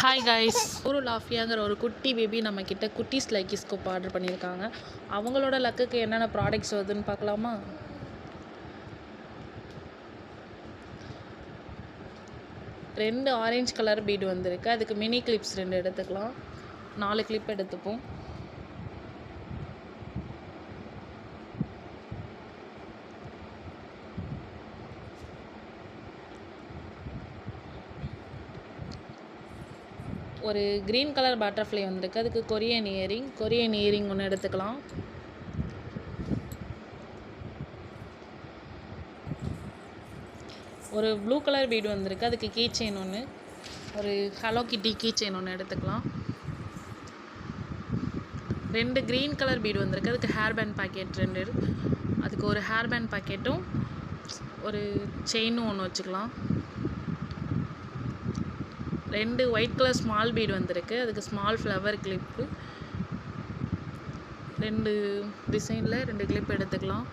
Hi guys, ஒரு லாஃபியாங்கிற ஒரு குட்டி பேபி நம்மக்கிட்ட குட்டீஸ் லைக்கிஸ்கோப் ஆர்டர் பண்ணியிருக்காங்க. அவங்களோட லக்குக்கு என்னென்ன ப்ராடக்ட்ஸ் வருதுன்னு பார்க்கலாமா? ரெண்டு ஆரஞ்சு கலர் பீடு வந்திருக்கு. அதுக்கு மினி கிளிப்ஸ் 2 எடுத்துக்கலாம். 4 கிளிப் எடுத்துப்போம். ஒரு க்ரீன் கலர் பட்டர்ஃப்ளை வந்திருக்கு. அதுக்கு கொரியன் இயரிங் ஒன்று எடுத்துக்கலாம். ஒரு ப்ளூ கலர் பீடு வந்திருக்கு. அதுக்கு கீ செயின் ஒன்று, ஒரு ஹலோ கிட்டி கீ செயின் ஒன்று எடுத்துக்கலாம். 2 க்ரீன் கலர் பீடு வந்திருக்கு. அதுக்கு ஹேர் பேண்ட் பாக்கெட் 2, அதுக்கு ஒரு ஹேர் பேண்ட் பாக்கெட்டும் ஒரு செயினும் ஒன்று வச்சுக்கலாம். 2 ஒயிட் கலர் ஸ்மால் பீடு வந்திருக்கு. அதுக்கு ஸ்மால் ஃப்ளவர் கிளிப்பு 2 டிசைனில் 2 கிளிப் எடுத்துக்கலாம்.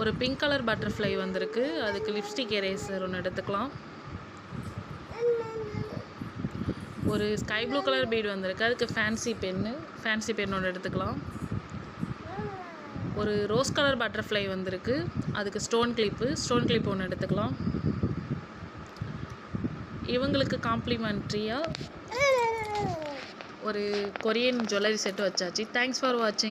ஒரு பிங்க் கலர் பட்டர்ஃப்ளை வந்திருக்கு. அதுக்கு லிப்ஸ்டிக் எரேசர் ஒன்று எடுத்துக்கலாம். ஒரு ஸ்கை ப்ளூ கலர் பீடு வந்திருக்கு. அதுக்கு ஃபேன்சி பென் ஒன்று எடுத்துக்கலாம். ஒரு ரோஸ் கலர் பட்டர்ஃப்ளை வந்திருக்கு. அதுக்கு ஸ்டோன் கிளிப் ஒன்று எடுத்துக்கலாம். இவங்களுக்கு காம்ப்ளிமெண்ட்ரியாக ஒரு கொரியன் ஜுவல்லரி செட்டு வச்சாச்சு. தேங்க்ஸ் ஃபார் வாட்சிங்.